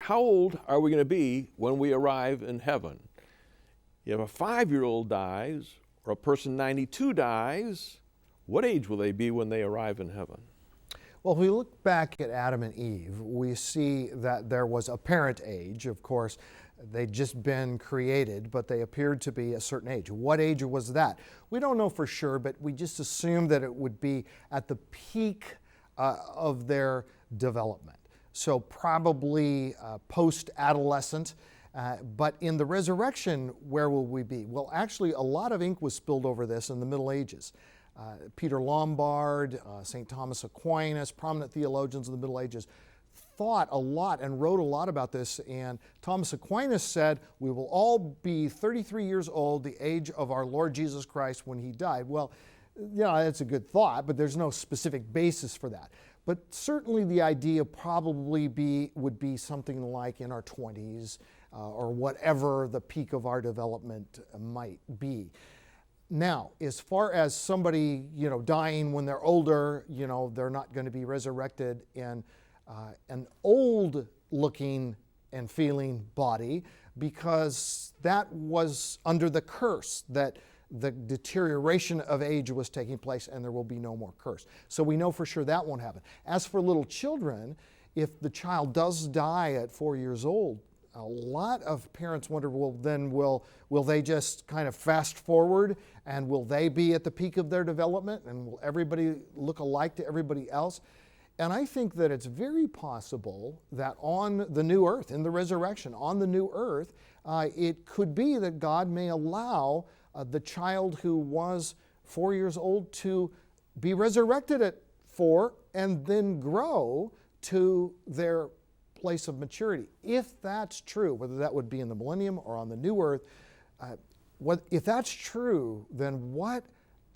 how old are we going to be when we arrive in heaven? If a 5-year-old dies or a person 92 dies, what age will they be when they arrive in heaven? Well, if we look back at Adam and Eve, we see that there was a parent age. Of course, they'd just been created, but they appeared to be a certain age. What age was that? We don't know for sure, but we just assume that it would be at the peak of their development. So probably post-adolescent. But in the resurrection, where will we be? Well, actually, a lot of ink was spilled over this in the Middle Ages. Peter Lombard, St. Thomas Aquinas, prominent theologians of the Middle Ages, thought a lot and wrote a lot about this. And Thomas Aquinas said, we will all be 33 years old, the age of our Lord Jesus Christ when he died. Well, that's a good thought, but there's no specific basis for that. But certainly the idea probably would be something like in our 20s or whatever the peak of our development might be. Now, as far as somebody, dying when they're older, they're not going to be resurrected in an old-looking and feeling body, because that was under the curse that the deterioration of age was taking place, and there will be no more curse. So we know for sure that won't happen. As for little children, if the child does die at 4 years old, a lot of parents wonder, well, then will they just kind of fast forward, and will they be at the peak of their development, and will everybody look alike to everybody else? And I think that it's very possible that on the new earth, in the resurrection, on the new earth, it could be that God may allow the child who was 4 years old to be resurrected at 4 and then grow to their place of maturity. If that's true, whether that would be in the millennium or on the new earth, if that's true, then what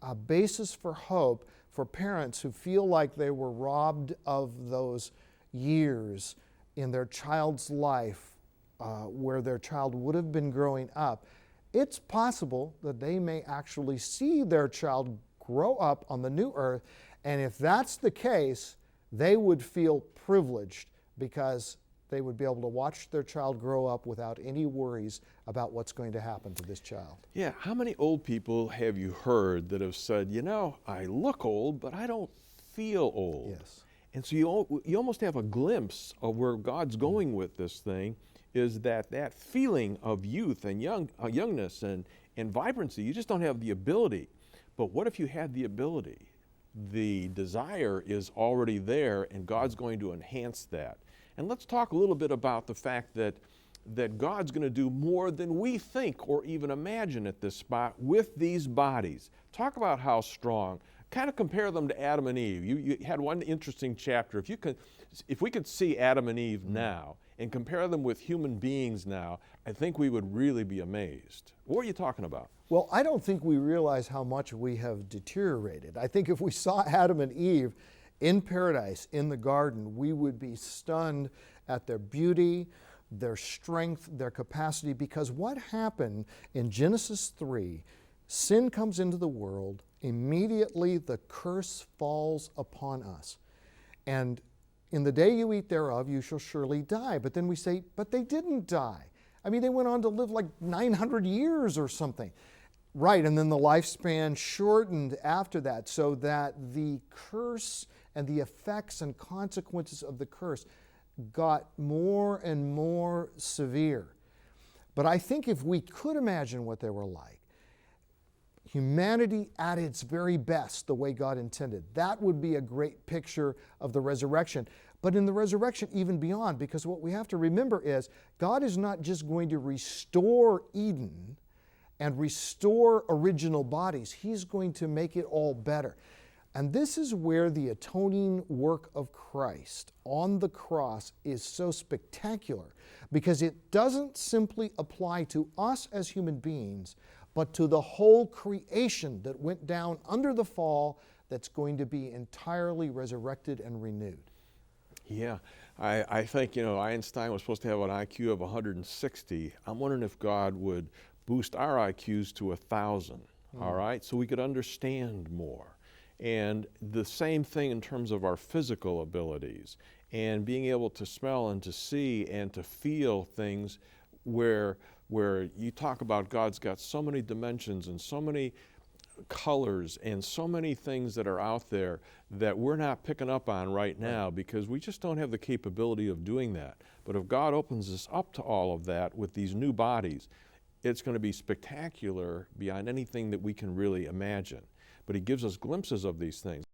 a basis for hope for parents who feel like they were robbed of those years in their child's life where their child would have been growing up. It's possible that they may actually see their child grow up on the new earth, and if that's the case, they would feel privileged because they would be able to watch their child grow up without any worries about what's going to happen to this child. Yeah, how many old people have you heard that have said, I look old, but I don't feel old? Yes. And so you almost have a glimpse of where God's going with this thing, is that feeling of youth and youngness and vibrancy. You just don't have the ability. But what if you had the ability? The desire is already there, and God's going to enhance that. And let's talk a little bit about the fact that God's going to do more than we think or even imagine at this spot with these bodies. Talk about how strong. Kind of compare them to Adam and Eve. You had one interesting chapter. If we could see Adam and Eve now and compare them with human beings now, I think we would really be amazed. What are you talking about? Well, I don't think we realize how much we have deteriorated. I think if we saw Adam and Eve in paradise, in the garden, we would be stunned at their beauty, their strength, their capacity, because what happened in Genesis 3, sin comes into the world, immediately the curse falls upon us. And in the day you eat thereof, you shall surely die. But then we say, but they didn't die. I mean, they went on to live like 900 years or something. Right, and then the lifespan shortened after that, so that the curse and the effects and consequences of the curse got more and more severe. But I think if we could imagine what they were like, humanity at its very best, the way God intended, that would be a great picture of the resurrection. But in the resurrection, even beyond, because what we have to remember is God is not just going to restore Eden and restore original bodies. He's going to make it all better. And this is where the atoning work of Christ on the cross is so spectacular, because it doesn't simply apply to us as human beings, but to the whole creation that went down under the fall, that's going to be entirely resurrected and renewed. Yeah, I think, Einstein was supposed to have an IQ of 160. I'm wondering if God would boost our IQs to 1,000, all right, so we could understand more. And the same thing in terms of our physical abilities. and being able to smell and to see and to feel things where you talk about God's got so many dimensions and so many colors and so many things that are out there that we're not picking up on right now because we just don't have the capability of doing that. But if God opens us up to all of that with these new bodies, it's going to be spectacular beyond anything that we can really imagine. But he gives us glimpses of these things.